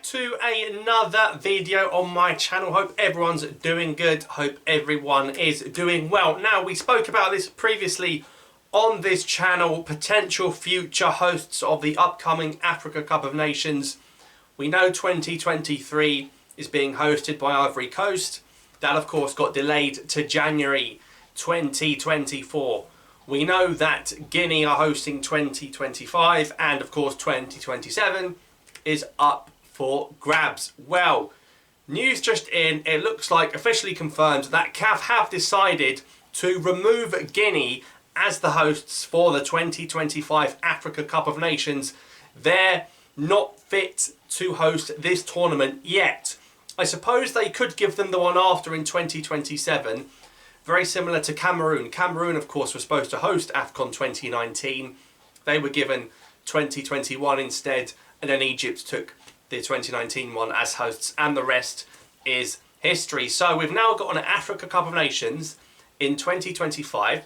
to another video on my channel. Hope everyone's doing good. Hope everyone is doing well. Now, we spoke about this previously on this channel, potential future hosts of the upcoming Africa Cup of Nations. We know 2023 is being hosted by Ivory Coast. That, of course, got delayed to January 2024. We know that Guinea are hosting 2025 and, of course, 2027 is up for grabs. Well, news just in, it looks like officially confirmed that CAF have decided to remove Guinea as the hosts for the 2025 Africa Cup of Nations. They're not fit to host this tournament yet. I suppose they could give them the one after in 2027. Very similar to Cameroon. Cameroon, of course, was supposed to host AFCON 2019. They were given 2021 instead, and then Egypt took the 2019 one as hosts, and the rest is history. So we've now got an Africa Cup of Nations in 2025,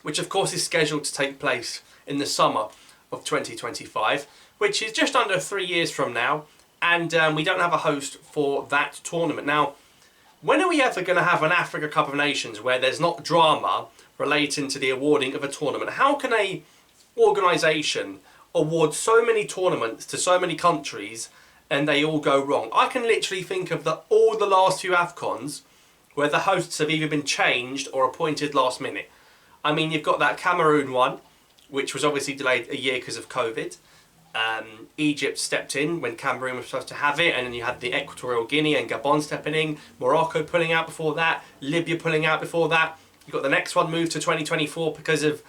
which of course is scheduled to take place in the summer of 2025, which is just under 3 years from now, and we don't have a host for that tournament. Now, when are we ever going to have an Africa Cup of Nations where there's not drama relating to the awarding of a tournament? How can a organisation award so many tournaments to so many countries and they all go wrong? I can literally think of all the last few AFCONs where the hosts have either been changed or appointed last minute. I mean, you've got that Cameroon one, which was obviously delayed a year because of COVID. Egypt stepped in when Cameroon was supposed to have it, and then you had the Equatorial Guinea and Gabon stepping in, Morocco pulling out before that, Libya pulling out before that. You've got the next one moved to 2024 because of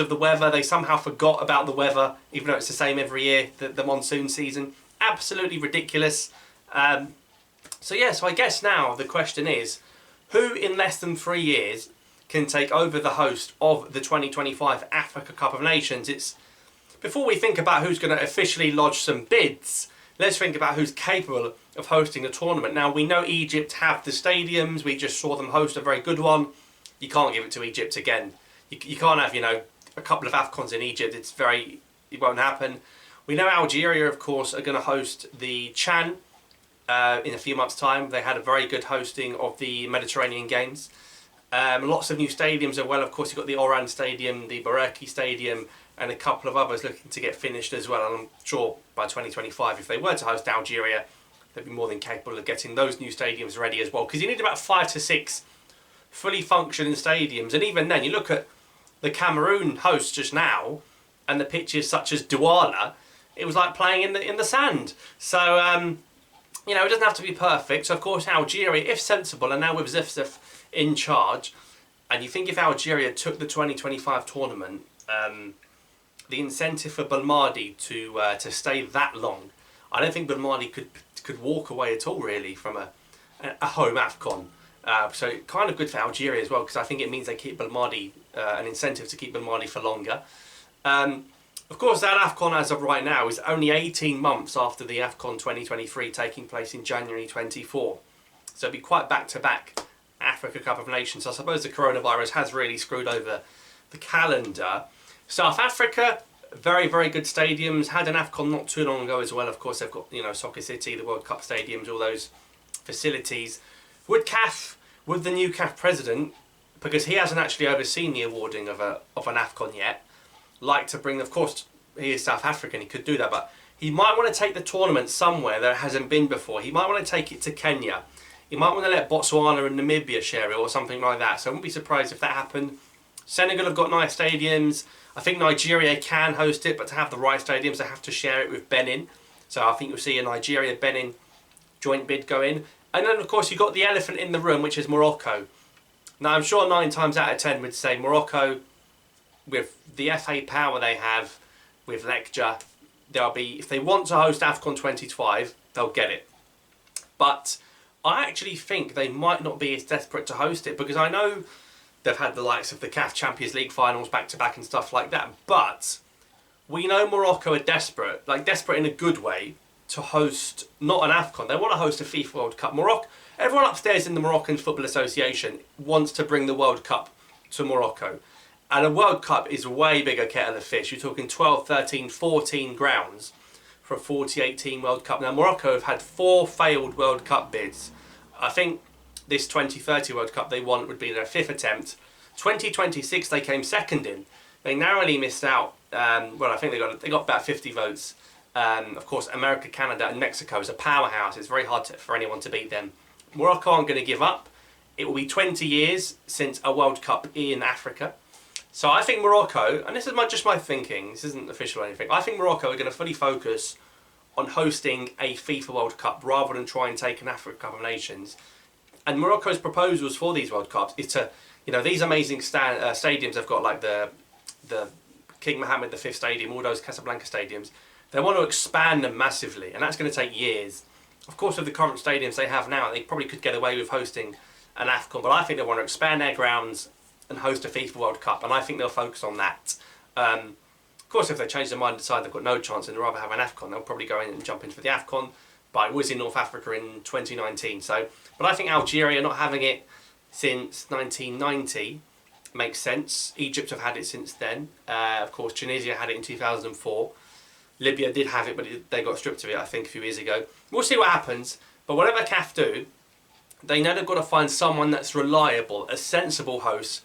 the weather. They somehow forgot about the weather, even though it's the same every year, the monsoon season. Absolutely ridiculous. So I guess now the question is, who in less than 3 years can take over the host of the 2025 Africa Cup of Nations? Before we think about who's going to officially lodge some bids, let's think about who's capable of hosting the tournament. Now, we know Egypt have the stadiums. We just saw them host a very good one. You can't give it to Egypt again. You can't have, a couple of AFCONs in Egypt. It won't happen. We know Algeria, of course, are going to host the Chan in a few months' time. They had a very good hosting of the Mediterranean Games. Lots of new stadiums as well. Of course, you've got the Oran Stadium, the Baraki Stadium, and a couple of others looking to get finished as well. And I'm sure by 2025, if they were to host Algeria, they'd be more than capable of getting those new stadiums ready as well. Because you need about 5 to 6 fully functioning stadiums. And even then, you look at the Cameroon host just now, and the pitches such as Douala, it was like playing in the sand. So, it doesn't have to be perfect. So, of course, Algeria, if sensible, and now with Zifzif in charge, and you think if Algeria took the 2025 tournament, the incentive for Belmadi to stay that long, I don't think Belmadi could walk away at all, really, from a home AFCON. So kind of good for Algeria as well, because I think it means they keep Belmadi, an incentive to keep Belmadi for longer. Of course, that AFCON as of right now is only 18 months after the AFCON 2023 taking place in January 24. So it'll be quite back-to-back Africa Cup of Nations. I suppose the coronavirus has really screwed over the calendar. South Africa, very, very good stadiums. Had an AFCON not too long ago as well. Of course, they've got, Soccer City, the World Cup stadiums, all those facilities. Would CAF, with the new CAF president, because he hasn't actually overseen the awarding of an AFCON yet, like to bring, of course, he is South African, he could do that, but he might want to take the tournament somewhere that it hasn't been before. He might want to take it to Kenya. He might want to let Botswana and Namibia share it or something like that. So I wouldn't be surprised if that happened. Senegal have got nice stadiums. I think Nigeria can host it, but to have the right stadiums, they have to share it with Benin. So I think you'll see a Nigeria-Benin joint bid go in. And then, of course, you've got the elephant in the room, which is Morocco. Now, I'm sure 9 times out of 10 would say Morocco, with the FA power they have, with Lekja, if they want to host AFCON 2025, they'll get it. But I actually think they might not be as desperate to host it, because I know they've had the likes of the CAF Champions League finals back-to-back and stuff like that. But we know Morocco are desperate in a good way, to host not an AFCON. They want to host a FIFA World Cup. Everyone upstairs in the Moroccan Football Association wants to bring the World Cup to Morocco. And a World Cup is a way bigger kettle of fish. You're talking 12, 13, 14 grounds for a 48-team World Cup. Now, Morocco have had 4 failed World Cup bids. I think this 2030 World Cup they won would be their 5th attempt. 2026 they came second in. They narrowly missed out. Well, I think they got about 50 votes. Of course, America, Canada and Mexico is a powerhouse. It's very hard for anyone to beat them. Morocco aren't going to give up. It will be 20 years since a World Cup in Africa. So I think Morocco, and this is just my thinking, this isn't official or anything, I think Morocco are going to fully focus on hosting a FIFA World Cup rather than try and take an Africa Cup of Nations. And Morocco's proposals for these World Cups is to, these amazing stadiums they've got, like the King Mohammed V Stadium, all those Casablanca stadiums, they want to expand them massively, and that's going to take years. Of course, with the current stadiums they have now, they probably could get away with hosting an AFCON, but I think they want to expand their grounds and host a FIFA World Cup, and I think they'll focus on that. Of course, if they change their mind and decide they've got no chance and they'd rather have an AFCON, they'll probably go in and jump in for the AFCON, but it was in North Africa in 2019. But I think Algeria not having it since 1990 makes sense. Egypt have had it since then. Of course, Tunisia had it in 2004. Libya did have it, but they got stripped of it, I think, a few years ago. We'll see what happens, but whatever CAF do, they know they've got to find someone that's reliable, a sensible host.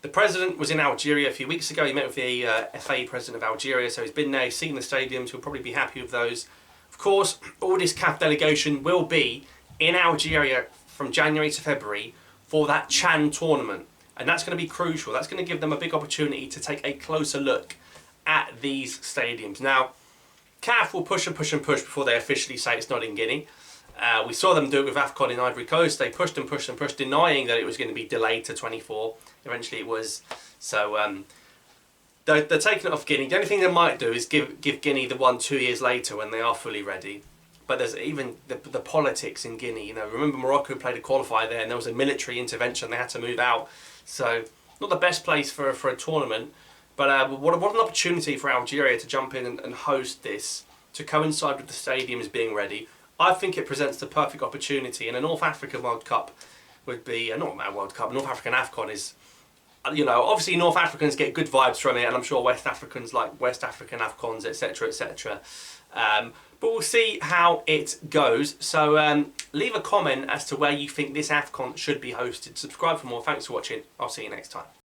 The president was in Algeria a few weeks ago. He met with the FA president of Algeria, so he's been there, he's seen the stadiums, he'll probably be happy with those. Of course, all this CAF delegation will be in Algeria from January to February for that Chan tournament, and that's going to be crucial. That's going to give them a big opportunity to take a closer look at these stadiums. Now, CAF will push and push and push before they officially say it's not in Guinea. We saw them do it with AFCON in Ivory Coast. They pushed and pushed and pushed, denying that it was going to be delayed to 24. Eventually it was. So they're taking it off Guinea. The only thing they might do is give Guinea the one 2 years later when they are fully ready. But there's even the politics in Guinea. Remember Morocco played a qualifier there and there was a military intervention. They had to move out. So not the best place for a tournament. But what an opportunity for Algeria to jump in and host this, to coincide with the stadiums being ready. I think it presents the perfect opportunity, and a North African World Cup would be, not a World Cup, North African AFCON is, obviously North Africans get good vibes from it, and I'm sure West Africans like West African AFCONs, etc, etc. But we'll see how it goes. So leave a comment as to where you think this AFCON should be hosted. Subscribe for more. Thanks for watching. I'll see you next time.